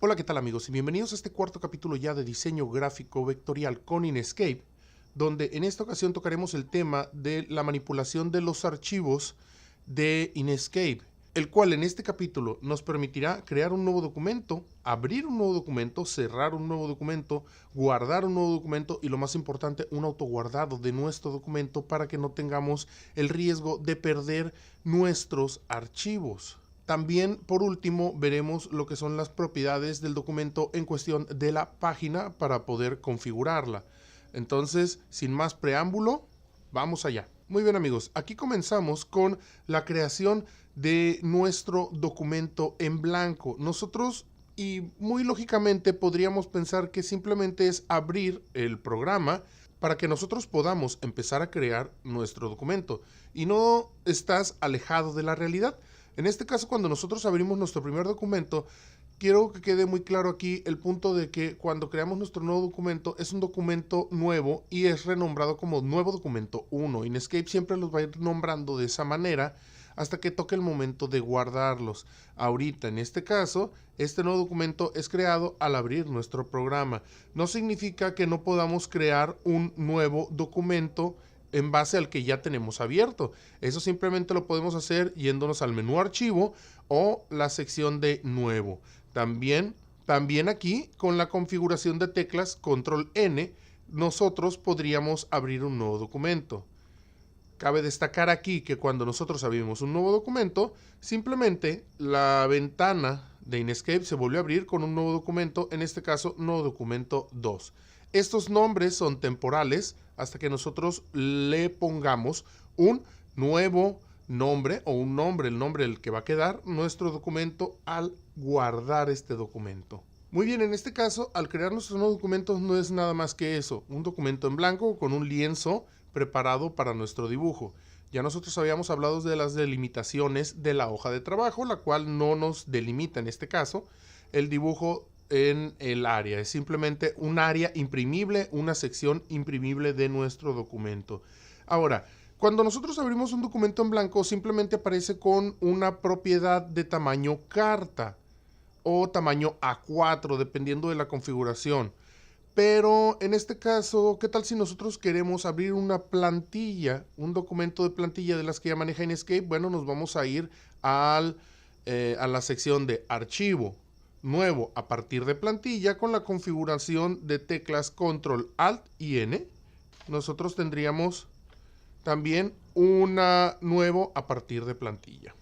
Hola, ¿qué tal amigos? Y bienvenidos a este cuarto capítulo ya de diseño gráfico vectorial con Inkscape, donde en esta ocasión tocaremos el tema de la manipulación de los archivos de Inkscape, el cual en este capítulo nos permitirá crear un nuevo documento, abrir un nuevo documento, cerrar un nuevo documento, guardar un nuevo documento y lo más importante, un autoguardado de nuestro documento para que no tengamos el riesgo de perder nuestros archivos. También, por último, veremos lo que son las propiedades del documento en cuestión de la página para poder configurarla. Entonces, sin más preámbulo, vamos allá. Muy bien amigos, aquí comenzamos con la creación de nuestro documento en blanco. Nosotros, y muy lógicamente, podríamos pensar que simplemente es abrir el programa para que nosotros podamos empezar a crear nuestro documento. Y no estás alejado de la realidad. En este caso, cuando nosotros abrimos nuestro primer documento, quiero que quede muy claro aquí el punto de que cuando creamos nuestro nuevo documento es un documento nuevo y es renombrado como nuevo documento 1. Inkscape siempre los va a ir nombrando de esa manera hasta que toque el momento de guardarlos. Ahorita, en este caso, este nuevo documento es creado al abrir nuestro programa. No significa que no podamos crear un nuevo documento en base al que ya tenemos abierto. Eso simplemente lo podemos hacer yéndonos al menú archivo o la sección de nuevo. También aquí con la configuración de teclas control N nosotros podríamos abrir un nuevo documento. Cabe destacar aquí que cuando nosotros abrimos un nuevo documento, simplemente la ventana de Inkscape se vuelve a abrir con un nuevo documento, en este caso, nuevo documento 2. Estos nombres son temporales hasta que nosotros le pongamos un nuevo nombre o un nombre, el nombre del que va a quedar nuestro documento al guardar este documento. Muy bien, en este caso, al crear nuestros nuevos documentos no es nada más que eso, un documento en blanco con un lienzo preparado para nuestro dibujo. Ya nosotros habíamos hablado de las delimitaciones de la hoja de trabajo, la cual no nos delimita en este caso el dibujo en el área. Es simplemente un área imprimible, una sección imprimible de nuestro documento. Ahora, cuando nosotros abrimos un documento en blanco, simplemente aparece con una propiedad de tamaño carta o tamaño A4, dependiendo de la configuración. Pero en este caso, ¿qué tal si nosotros queremos abrir una plantilla, un documento de plantilla de las que ya maneja Inkscape? Bueno, nos vamos a ir a la sección de archivo, nuevo a partir de plantilla con la configuración de teclas control alt y N. Nosotros tendríamos también una nuevo a partir de plantilla.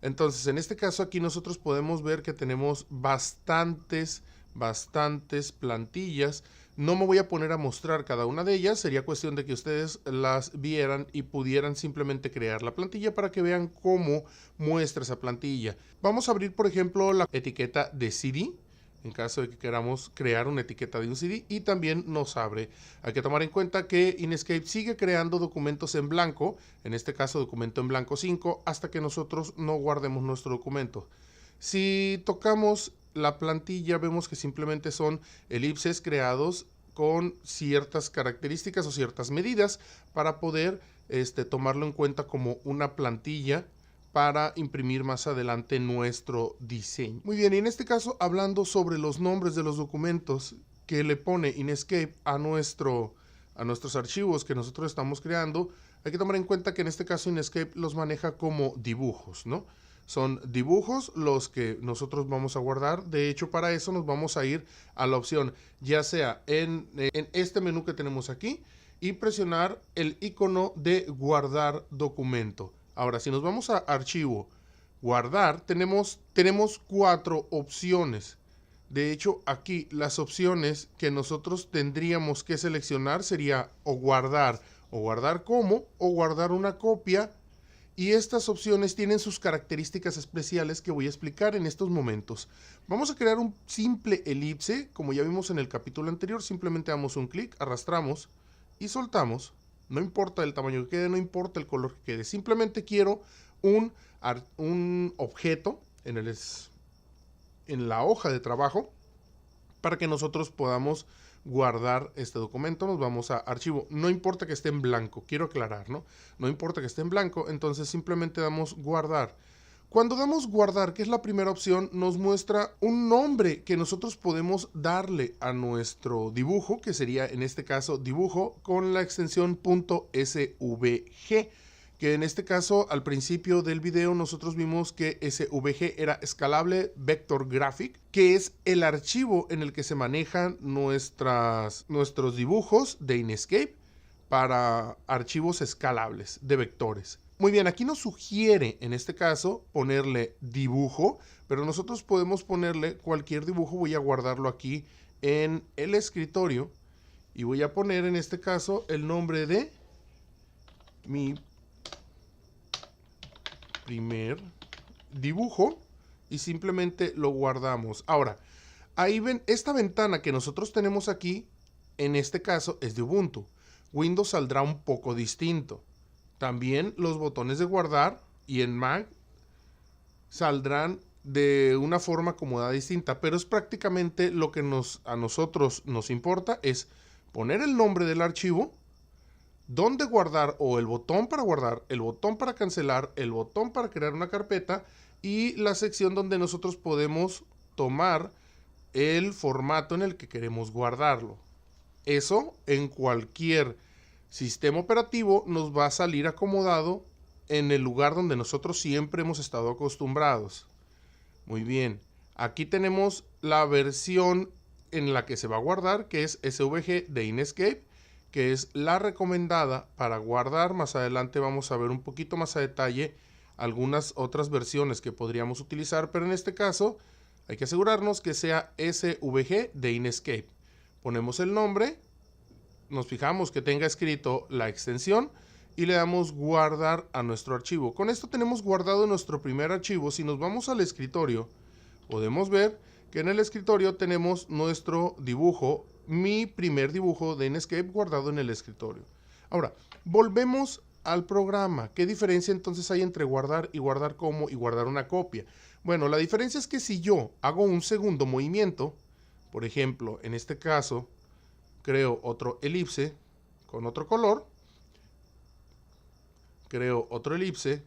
Entonces, en este caso aquí nosotros podemos ver que tenemos bastantes plantillas. No me voy a poner a mostrar cada una de ellas, sería cuestión de que ustedes las vieran y pudieran simplemente crear la plantilla para que vean cómo muestra esa plantilla. Vamos a abrir, por ejemplo, la etiqueta de CD, en caso de que queramos crear una etiqueta de un CD, y también nos abre. Hay que tomar en cuenta que Inkscape sigue creando documentos en blanco, en este caso documento en blanco 5, hasta que nosotros no guardemos nuestro documento. Si tocamos la plantilla, vemos que simplemente son elipses creados con ciertas características o ciertas medidas para poder tomarlo en cuenta como una plantilla para imprimir más adelante nuestro diseño. Muy bien, y en este caso hablando sobre los nombres de los documentos que le pone Inkscape a nuestros archivos que nosotros estamos creando, hay que tomar en cuenta que en este caso Inkscape los maneja como dibujos, ¿no? Son dibujos los que nosotros vamos a guardar. De hecho, para eso nos vamos a ir a la opción, ya sea en este menú que tenemos aquí, y presionar el icono de guardar documento. Ahora, si nos vamos a archivo, guardar, tenemos 4 opciones. De hecho, aquí las opciones que nosotros tendríamos que seleccionar sería o guardar como, o guardar una copia. Y estas opciones tienen sus características especiales que voy a explicar en estos momentos. Vamos a crear un simple elipse, como ya vimos en el capítulo anterior. Simplemente damos un clic, arrastramos y soltamos. No importa el tamaño que quede, no importa el color que quede. Simplemente quiero un objeto en la hoja de trabajo para que nosotros podamos guardar este documento. Nos vamos a archivo. No importa que esté en blanco, quiero aclarar, ¿no? No importa que esté en blanco, entonces simplemente damos guardar. Cuando damos guardar, que es la primera opción, nos muestra un nombre que nosotros podemos darle a nuestro dibujo, que sería en este caso dibujo con la extensión .svg, que en este caso al principio del video nosotros vimos que SVG era Scalable Vector Graphic, que es el archivo en el que se manejan nuestros dibujos de Inkscape para archivos escalables de vectores. Muy bien, aquí nos sugiere en este caso ponerle dibujo, pero nosotros podemos ponerle cualquier dibujo. Voy a guardarlo aquí en el escritorio y voy a poner en este caso el nombre de mi primer dibujo y simplemente lo guardamos. Ahora, ahí ven, esta ventana que nosotros tenemos aquí, en este caso es de Ubuntu. Windows saldrá un poco distinto. También los botones de guardar y en Mac saldrán de una forma acomodada distinta, pero es prácticamente lo que a nosotros nos importa es poner el nombre del archivo, dónde guardar o el botón para guardar, el botón para cancelar, el botón para crear una carpeta y la sección donde nosotros podemos tomar el formato en el que queremos guardarlo. Eso en cualquier sistema operativo nos va a salir acomodado en el lugar donde nosotros siempre hemos estado acostumbrados. Muy bien, aquí tenemos la versión en la que se va a guardar, que es SVG de Inkscape, que es la recomendada para guardar. Más adelante vamos a ver un poquito más a detalle algunas otras versiones que podríamos utilizar, pero en este caso hay que asegurarnos que sea SVG de Inkscape. Ponemos el nombre, nos fijamos que tenga escrito la extensión y le damos guardar a nuestro archivo. Con esto tenemos guardado nuestro primer archivo. Si nos vamos al escritorio, podemos ver que en el escritorio tenemos nuestro dibujo, mi primer dibujo de Inkscape guardado en el escritorio. Ahora, volvemos al programa. ¿Qué diferencia entonces hay entre guardar y guardar como y guardar una copia? Bueno, la diferencia es que si yo hago un segundo movimiento, por ejemplo, en este caso, creo otro elipse con otro color, creo otro elipse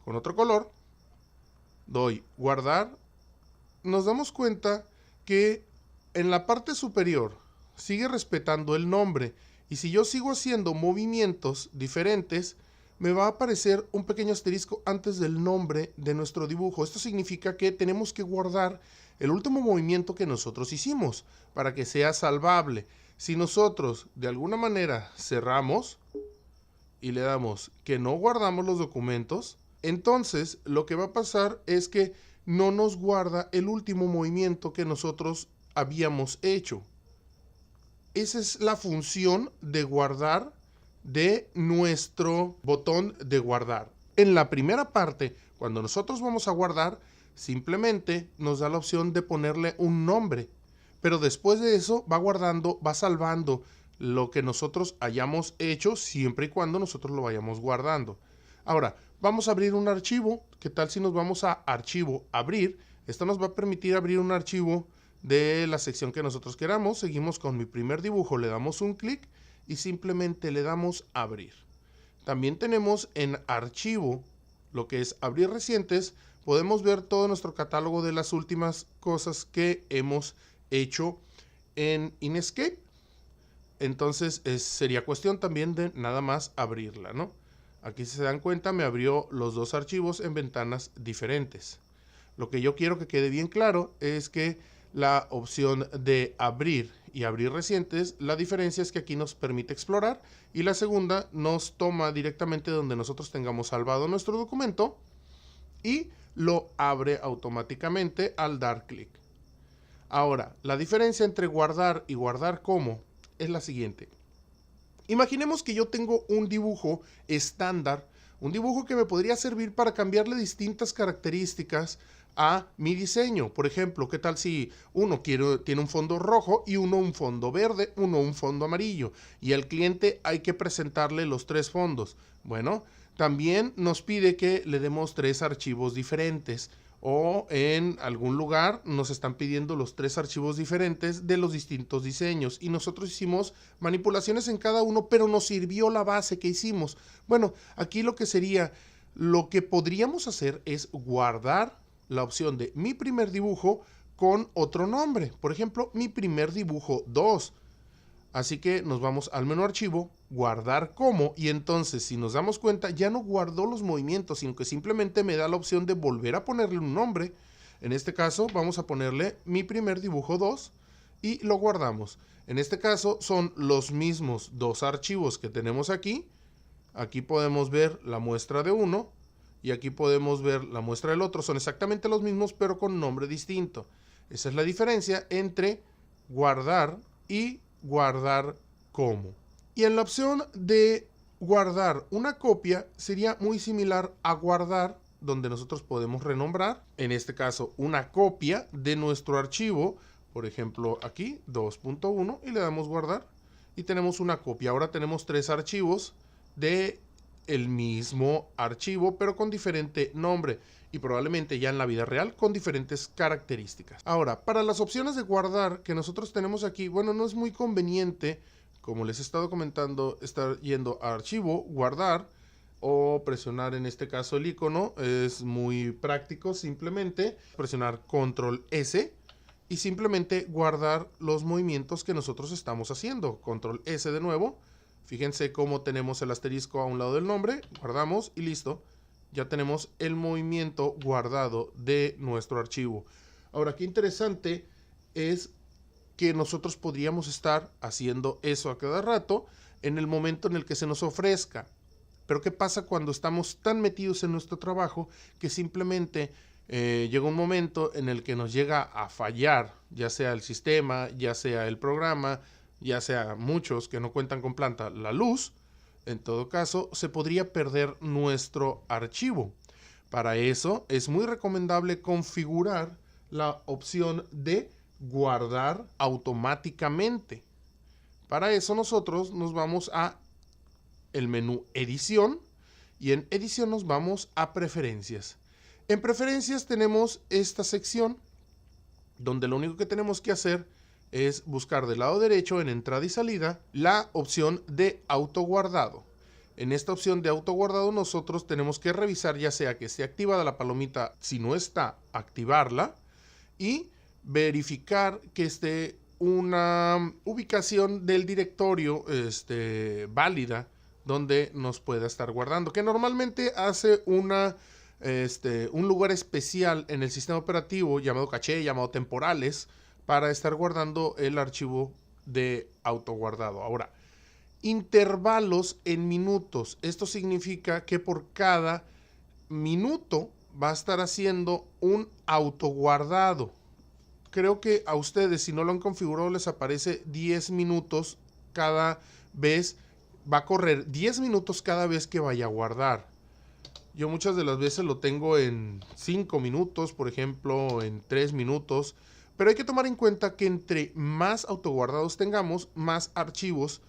con otro color, doy guardar, nos damos cuenta que en la parte superior sigue respetando el nombre y si yo sigo haciendo movimientos diferentes, me va a aparecer un pequeño asterisco antes del nombre de nuestro dibujo. Esto significa que tenemos que guardar el último movimiento que nosotros hicimos para que sea salvable. Si nosotros de alguna manera cerramos y le damos que no guardamos los documentos, entonces lo que va a pasar es que no nos guarda el último movimiento que nosotros habíamos hecho. Esa es la función de guardar de nuestro botón de guardar. En la primera parte, cuando nosotros vamos a guardar, simplemente nos da la opción de ponerle un nombre. Pero después de eso va guardando, va salvando lo que nosotros hayamos hecho siempre y cuando nosotros lo vayamos guardando. Ahora, vamos a abrir un archivo. ¿Qué tal si nos vamos a archivo, abrir? Esto nos va a permitir abrir un archivo de la sección que nosotros queramos. Seguimos con mi primer dibujo, le damos un clic y simplemente le damos abrir. También tenemos en archivo, lo que es abrir recientes, podemos ver todo nuestro catálogo de las últimas cosas que hemos hecho en Inkscape. Entonces sería cuestión también de nada más abrirla, ¿no? Aquí si se dan cuenta me abrió los dos archivos en ventanas diferentes. Lo que yo quiero que quede bien claro es que la opción de abrir y abrir recientes, la diferencia es que aquí nos permite explorar y la segunda nos toma directamente donde nosotros tengamos salvado nuestro documento y lo abre automáticamente al dar clic. Ahora, la diferencia entre guardar y guardar como es la siguiente. Imaginemos que yo tengo un dibujo estándar, un dibujo que me podría servir para cambiarle distintas características a mi diseño. Por ejemplo, ¿qué tal si uno tiene un fondo rojo y uno un fondo verde, uno un fondo amarillo? Y al cliente hay que presentarle los tres fondos. Bueno, también nos pide que le demos tres archivos diferentes. O en algún lugar nos están pidiendo los tres archivos diferentes de los distintos diseños y nosotros hicimos manipulaciones en cada uno, pero nos sirvió la base que hicimos. Bueno, aquí lo que sería lo que podríamos hacer es guardar la opción de mi primer dibujo con otro nombre. Por ejemplo, mi primer dibujo 2. Así que nos vamos al menú archivo, guardar como, y entonces si nos damos cuenta ya no guardó los movimientos, sino que simplemente me da la opción de volver a ponerle un nombre. En este caso vamos a ponerle mi primer dibujo 2 y lo guardamos. En este caso son los mismos dos archivos que tenemos aquí. Aquí podemos ver la muestra de uno y aquí podemos ver la muestra del otro. Son exactamente los mismos pero con nombre distinto. Esa es la diferencia entre guardar y guardar como. Y en la opción de guardar una copia sería muy similar a guardar, donde nosotros podemos renombrar, en este caso, una copia de nuestro archivo, por ejemplo aquí 2.1, y le damos guardar y tenemos una copia. Ahora tenemos tres archivos de el mismo archivo pero con diferente nombre y probablemente ya en la vida real con diferentes características. Ahora, para las opciones de guardar que nosotros tenemos aquí, bueno, no es muy conveniente, como les he estado comentando, estar yendo a archivo, guardar o presionar en este caso el icono. Es muy práctico, simplemente presionar control S y simplemente guardar los movimientos que nosotros estamos haciendo. Control S de nuevo. Fíjense cómo tenemos el asterisco a un lado del nombre, guardamos y listo. Ya tenemos el movimiento guardado de nuestro archivo. Ahora, qué interesante es que nosotros podríamos estar haciendo eso a cada rato en el momento en el que se nos ofrezca. Pero ¿qué pasa cuando estamos tan metidos en nuestro trabajo que simplemente llega un momento en el que nos llega a fallar, ya sea el sistema, ya sea el programa, ya sea muchos que no cuentan con planta, la luz? En todo caso, se podría perder nuestro archivo. Para eso es muy recomendable configurar la opción de guardar automáticamente. Para eso nosotros nos vamos a el menú edición y en edición nos vamos a preferencias. En preferencias tenemos esta sección donde lo único que tenemos que hacer es buscar del lado derecho en entrada y salida la opción de autoguardado. En esta opción de autoguardado nosotros tenemos que revisar ya sea que esté activada la palomita, si no está, activarla y verificar que esté una ubicación del directorio válida donde nos pueda estar guardando, que normalmente hace un lugar especial en el sistema operativo llamado caché, llamado temporales, para estar guardando el archivo de autoguardado. Ahora, intervalos en minutos. Esto significa que por cada minuto va a estar haciendo un autoguardado. Creo que a ustedes, si no lo han configurado, les aparece 10 minutos cada vez. Va a correr 10 minutos cada vez que vaya a guardar. Yo muchas de las veces lo tengo en 5 minutos, por ejemplo, en 3 minutos. Pero hay que tomar en cuenta que entre más autoguardados tengamos, más archivos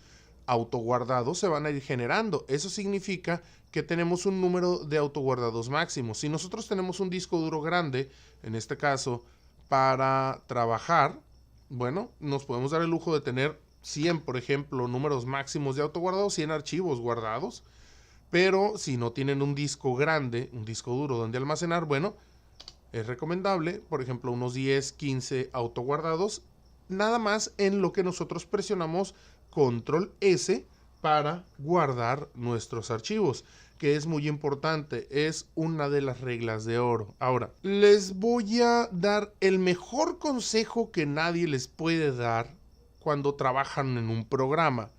autoguardados se van a ir generando. Eso significa que tenemos un número de autoguardados máximos. Si nosotros tenemos un disco duro grande, en este caso, para trabajar, bueno, nos podemos dar el lujo de tener 100, por ejemplo, números máximos de autoguardados, 100 archivos guardados. Pero si no tienen un disco grande, un disco duro donde almacenar, bueno, es recomendable, por ejemplo, unos 10, 15 autoguardados, nada más en lo que nosotros presionamos control S para guardar nuestros archivos, que es muy importante, es una de las reglas de oro. Ahora, les voy a dar el mejor consejo que nadie les puede dar cuando trabajan en un programa.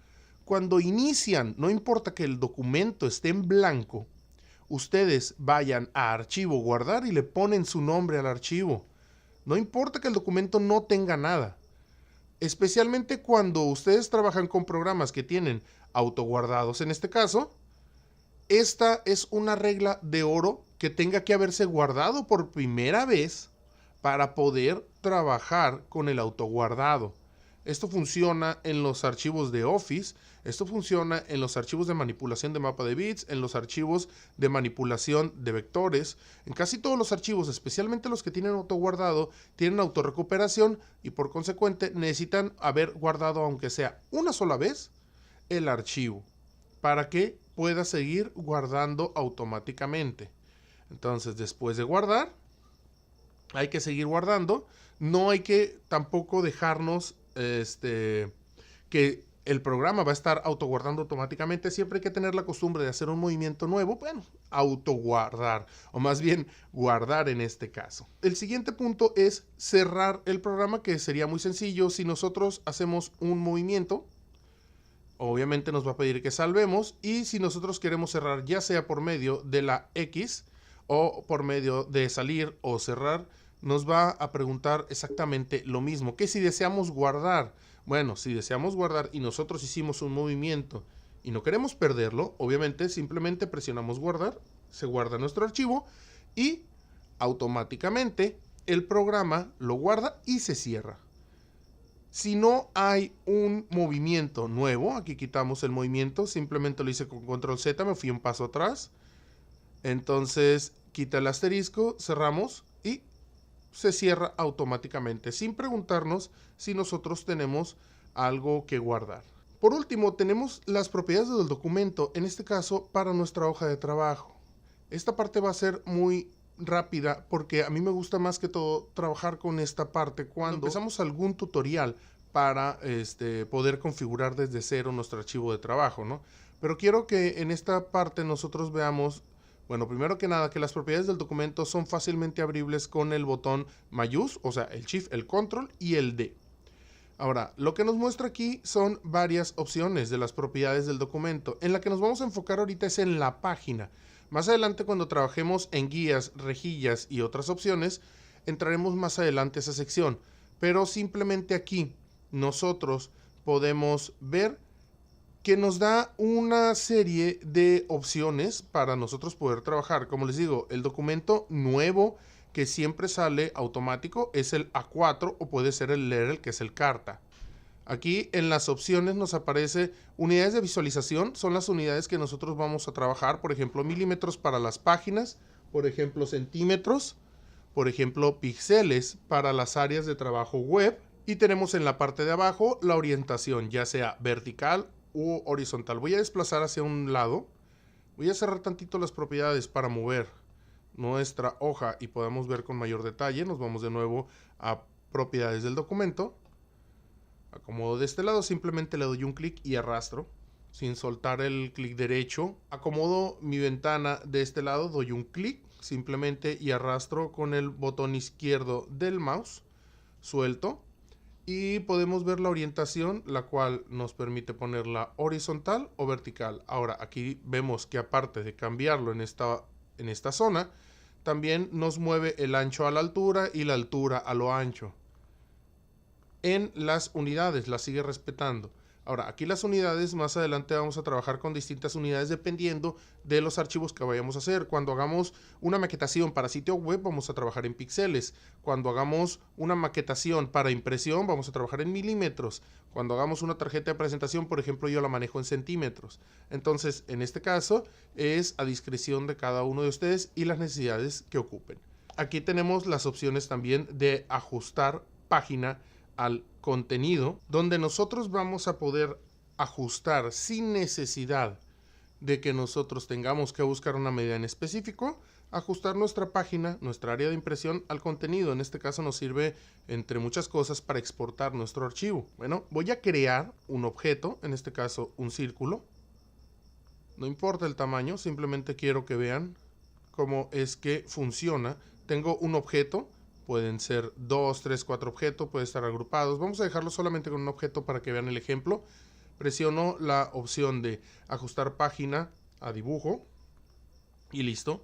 Cuando inician, no importa que el documento esté en blanco, ustedes vayan a archivo, guardar y le ponen su nombre al archivo. No importa que el documento no tenga nada. Especialmente cuando ustedes trabajan con programas que tienen autoguardados. En este caso, esta es una regla de oro que tenga que haberse guardado por primera vez para poder trabajar con el autoguardado. Esto funciona en los archivos de Office, esto funciona en los archivos de manipulación de mapa de bits, en los archivos de manipulación de vectores. En casi todos los archivos, especialmente los que tienen autoguardado, tienen autorrecuperación y por consecuente necesitan haber guardado, aunque sea una sola vez, el archivo para que pueda seguir guardando automáticamente. Entonces, después de guardar, hay que seguir guardando. No hay que tampoco dejarnos que el programa va a estar autoguardando automáticamente. Siempre hay que tener la costumbre de hacer un movimiento nuevo, bueno, autoguardar, o más bien guardar en este caso. El siguiente punto es cerrar el programa, que sería muy sencillo. Si nosotros hacemos un movimiento, obviamente nos va a pedir que salvemos, y si nosotros queremos cerrar, ya sea por medio de la X o por medio de salir o cerrar, nos va a preguntar exactamente lo mismo que si deseamos guardar. Bueno, si deseamos guardar y nosotros hicimos un movimiento y no queremos perderlo, obviamente simplemente presionamos guardar, se guarda nuestro archivo y automáticamente el programa lo guarda y se cierra. Si no hay un movimiento nuevo, aquí quitamos el movimiento, simplemente lo hice con control Z, me fui un paso atrás. Entonces quita el asterisco, cerramos y se cierra automáticamente sin preguntarnos si nosotros tenemos algo que guardar. Por último, tenemos las propiedades del documento, en este caso para nuestra hoja de trabajo. Esta parte va a ser muy rápida porque a mí me gusta más que todo trabajar con esta parte cuando empezamos algún tutorial para poder configurar desde cero nuestro archivo de trabajo, ¿no? Pero quiero que en esta parte nosotros veamos, bueno, primero que nada, que las propiedades del documento son fácilmente abribles con el botón mayús, o sea, el Shift, el Control y el D. Ahora, lo que nos muestra aquí son varias opciones de las propiedades del documento. En la que nos vamos a enfocar ahorita es en la página. Más adelante, cuando trabajemos en guías, rejillas y otras opciones, entraremos más adelante a esa sección. Pero simplemente aquí nosotros podemos ver que nos da una serie de opciones para nosotros poder trabajar. Como les digo, el documento nuevo que siempre sale automático es el A4 o puede ser el Letter, que es el carta. Aquí en las opciones nos aparece unidades de visualización, son las unidades que nosotros vamos a trabajar, por ejemplo milímetros para las páginas, por ejemplo centímetros, por ejemplo píxeles para las áreas de trabajo web, y tenemos en la parte de abajo la orientación, ya sea vertical u horizontal. Voy a desplazar hacia un lado, voy a cerrar tantito las propiedades para mover nuestra hoja y podamos ver con mayor detalle. Nos vamos de nuevo a propiedades del documento. Acomodo de este lado, simplemente le doy un clic y arrastro sin soltar el clic derecho. Acomodo mi ventana de este lado, doy un clic simplemente y arrastro con el botón izquierdo del mouse, suelto, y podemos ver la orientación, la cual nos permite ponerla horizontal o vertical. Ahora aquí vemos que aparte de cambiarlo en esta zona, también nos mueve el ancho a la altura y la altura a lo ancho. En las unidades las sigue respetando. Ahora, aquí las unidades, más adelante vamos a trabajar con distintas unidades dependiendo de los archivos que vayamos a hacer. Cuando hagamos una maquetación para sitio web, vamos a trabajar en píxeles. Cuando hagamos una maquetación para impresión, vamos a trabajar en milímetros. Cuando hagamos una tarjeta de presentación, por ejemplo, yo la manejo en centímetros. Entonces, en este caso, es a discreción de cada uno de ustedes y las necesidades que ocupen. Aquí tenemos las opciones también de ajustar página al contenido, donde nosotros vamos a poder ajustar sin necesidad de que nosotros tengamos que buscar una medida en específico, ajustar nuestra página, nuestra área de impresión al contenido. En este caso nos sirve, entre muchas cosas, para exportar nuestro archivo. Bueno, voy a crear un objeto, en este caso un círculo. No importa el tamaño, simplemente quiero que vean cómo es que funciona. Tengo un objeto. Pueden ser 2, 3, 4 objetos, pueden estar agrupados. Vamos a dejarlo solamente con un objeto para que vean el ejemplo. Presiono la opción de ajustar página a dibujo y listo,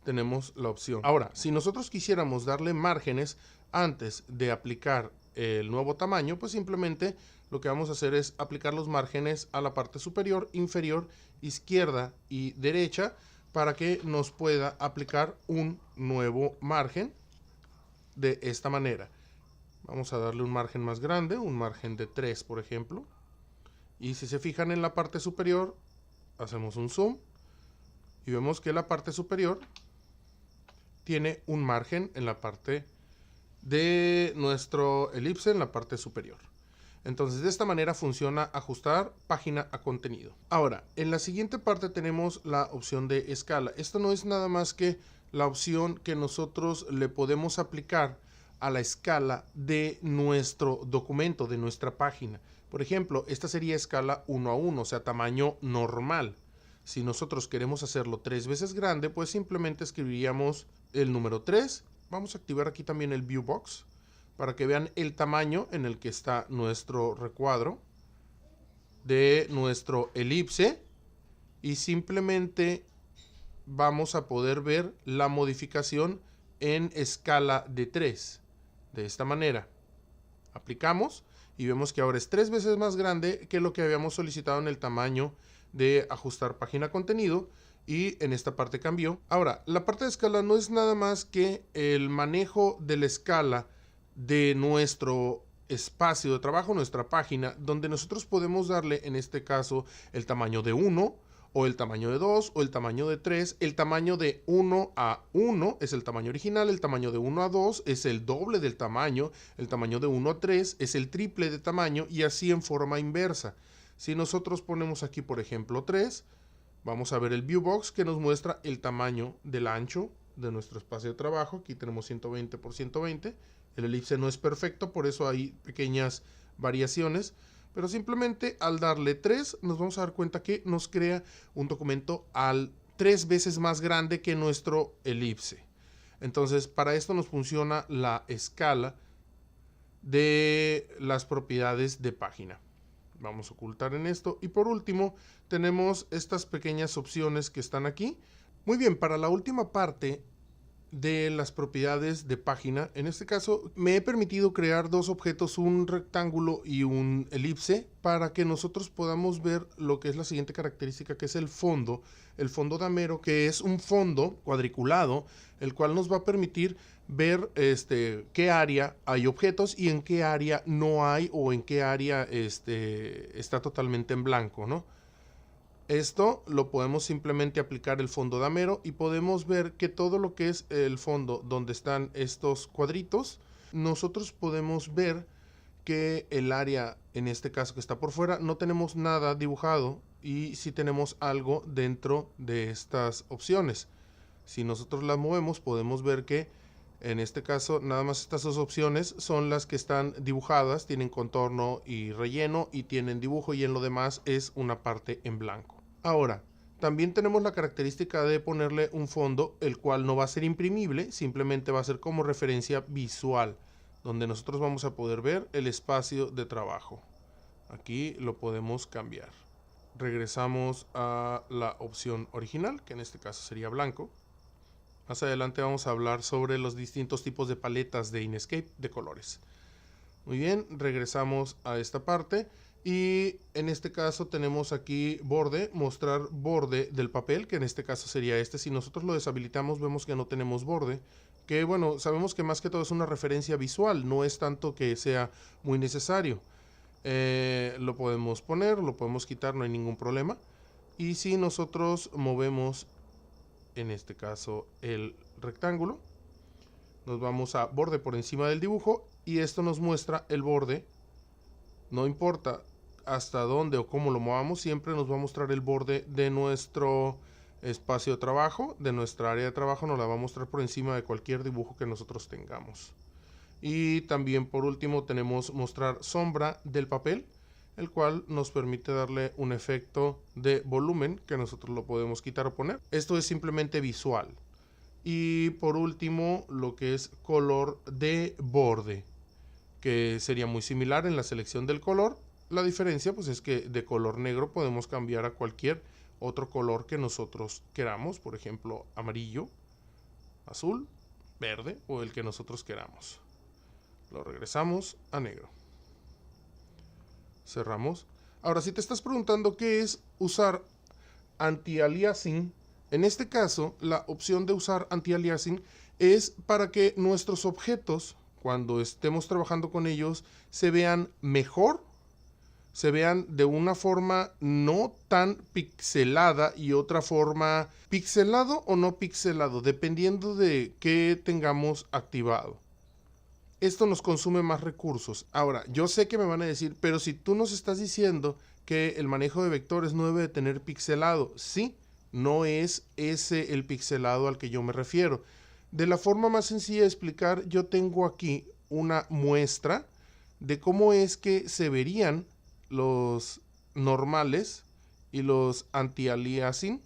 tenemos la opción. Ahora, si nosotros quisiéramos darle márgenes antes de aplicar el nuevo tamaño, pues simplemente lo que vamos a hacer es aplicar los márgenes a la parte superior, inferior, izquierda y derecha para que nos pueda aplicar un nuevo margen. De esta manera, vamos a darle un margen más grande, un margen de 3 por ejemplo, y si se fijan en la parte superior, hacemos un zoom y vemos que la parte superior tiene un margen en la parte de nuestro elipse, en la parte superior. Entonces de esta manera funciona ajustar página a contenido. Ahora, en la siguiente parte tenemos la opción de escala. Esto no es nada más que la opción que nosotros le podemos aplicar a la escala de nuestro documento, de nuestra página. Por ejemplo, esta sería escala 1 a 1, o sea, tamaño normal. Si nosotros queremos hacerlo 3 veces grande, pues simplemente escribiríamos el número 3. Vamos a activar aquí también el View Box para que vean el tamaño en el que está nuestro recuadro de nuestro elipse, y simplemente vamos a poder ver la modificación en escala de 3. De esta manera aplicamos y vemos que ahora es 3 veces más grande que lo que habíamos solicitado en el tamaño de ajustar página contenido, y en esta parte cambió. Ahora, la parte de escala no es nada más que el manejo de la escala de nuestro espacio de trabajo, nuestra página, donde nosotros podemos darle, en este caso, el tamaño de 1, o el tamaño de 2, o el tamaño de 3. El tamaño de 1 a 1 es el tamaño original, el tamaño de 1 a 2 es el doble del tamaño, el tamaño de 1 a 3 es el triple de tamaño, y así en forma inversa. Si nosotros ponemos aquí, por ejemplo, 3, vamos a ver el View Box que nos muestra el tamaño del ancho de nuestro espacio de trabajo. Aquí tenemos 120 por 120. El elipse no es perfecto, por eso hay pequeñas variaciones, pero simplemente al darle 3 nos vamos a dar cuenta que nos crea un documento 3 veces más grande que nuestro elipse. Entonces, para esto nos funciona la escala de las propiedades de página. Vamos a ocultar en esto, y por último tenemos estas pequeñas opciones que están aquí. Muy bien, para la última parte de las propiedades de página, en este caso me he permitido crear dos objetos, un rectángulo y un elipse, para que nosotros podamos ver lo que es la siguiente característica, que es el fondo damero, que es un fondo cuadriculado, el cual nos va a permitir ver qué área hay objetos y en qué área no hay, o en qué área está totalmente en blanco, ¿no? Esto lo podemos simplemente aplicar el fondo damero, y podemos ver que todo lo que es el fondo donde están estos cuadritos, nosotros podemos ver que el área, en este caso que está por fuera, no tenemos nada dibujado, y sí tenemos algo dentro de estas opciones. Si nosotros las movemos, podemos ver que en este caso nada más estas dos opciones son las que están dibujadas, tienen contorno y relleno, y tienen dibujo, y en lo demás es una parte en blanco. Ahora, también tenemos la característica de ponerle un fondo, el cual no va a ser imprimible, simplemente va a ser como referencia visual, donde nosotros vamos a poder ver el espacio de trabajo. Aquí lo podemos cambiar. Regresamos a la opción original, que en este caso sería blanco. Más adelante vamos a hablar sobre los distintos tipos de paletas de Inkscape de colores. Muy bien, regresamos a esta parte, y en este caso tenemos aquí borde, mostrar borde del papel, que en este caso sería este. Si nosotros lo deshabilitamos, vemos que no tenemos borde, que bueno, sabemos que más que todo es una referencia visual, no es tanto que sea muy necesario. Lo podemos poner, lo podemos quitar, no hay ningún problema. Y si nosotros movemos, en este caso, el rectángulo, nos vamos a borde por encima del dibujo, y esto nos muestra el borde. No importa hasta dónde o cómo lo movamos, siempre nos va a mostrar el borde de nuestro espacio de trabajo, de nuestra área de trabajo. Nos la va a mostrar por encima de cualquier dibujo que nosotros tengamos. Y también, por último, tenemos mostrar sombra del papel, el cual nos permite darle un efecto de volumen, que nosotros lo podemos quitar o poner. Esto es simplemente visual. Y por último, lo que es color de borde, que sería muy similar en la selección del color. La diferencia pues es que de color negro podemos cambiar a cualquier otro color que nosotros queramos, por ejemplo amarillo, azul, verde, o el que nosotros queramos. Lo regresamos a negro. Cerramos. Ahora, si te estás preguntando qué es usar anti-aliasing, en este caso la opción de usar anti-aliasing es para que nuestros objetos, cuando estemos trabajando con ellos, se vean mejor, se vean de una forma no tan pixelada y otra forma pixelado o no pixelado, dependiendo de qué tengamos activado. esto nos consume más recursos. Ahora, yo sé que me van a decir, pero si tú nos estás diciendo que el manejo de vectores no debe de tener pixelado, sí, no es ese el pixelado al que yo me refiero. De la forma más sencilla de explicar, yo tengo aquí una muestra de cómo es que se verían los normales y los anti-aliasing,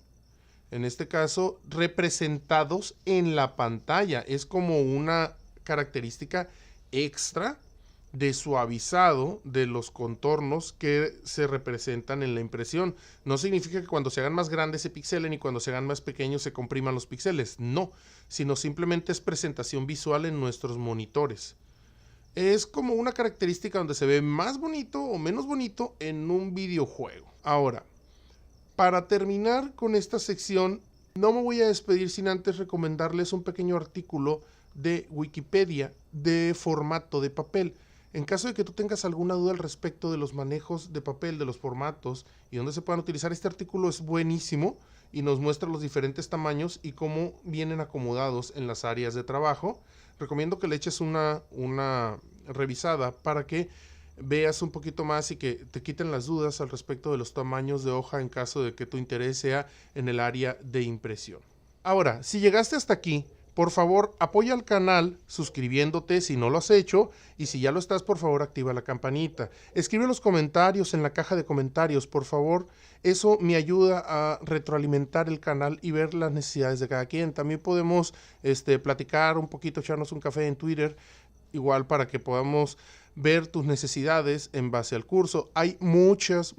en este caso representados en la pantalla. Es como una característica extra de suavizado de los contornos que se representan en la impresión. No significa que cuando se hagan más grandes se pixelen y cuando se hagan más pequeños se compriman los píxeles, no, sino simplemente es presentación visual en nuestros monitores. Es como una característica donde se ve más bonito o menos bonito en un videojuego. Ahora, para terminar con esta sección, no me voy a despedir sin antes recomendarles un pequeño artículo de Wikipedia de formato de papel. En caso de que tú tengas alguna duda al respecto de los manejos de papel, de los formatos y dónde se puedan utilizar, este artículo es buenísimo y nos muestra los diferentes tamaños y cómo vienen acomodados en las áreas de trabajo. Recomiendo que le eches una revisada para que veas un poquito más y que te quiten las dudas al respecto de los tamaños de hoja en caso de que tu interés sea en el área de impresión. Ahora, si llegaste hasta aquí, por favor apoya al canal suscribiéndote si no lo has hecho y si ya lo estás, por favor activa la campanita. Escribe los comentarios en la caja de comentarios, por favor. Eso me ayuda a retroalimentar el canal y ver las necesidades de cada quien. También podemos platicar un poquito, echarnos un café en Twitter, igual para que podamos ver tus necesidades en base al curso. Hay muchas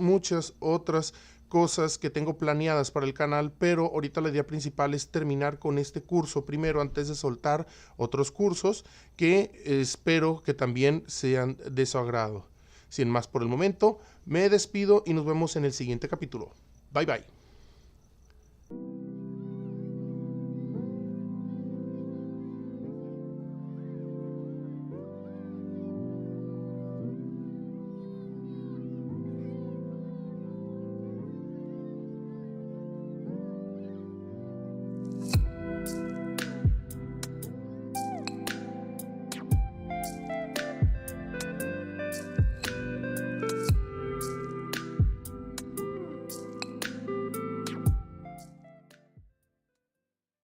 otras cosas que tengo planeadas para el canal, pero ahorita la idea principal es terminar con este curso primero antes de soltar otros cursos que espero que también sean de su agrado. Sin más por el momento, me despido y nos vemos en el siguiente capítulo. Bye bye.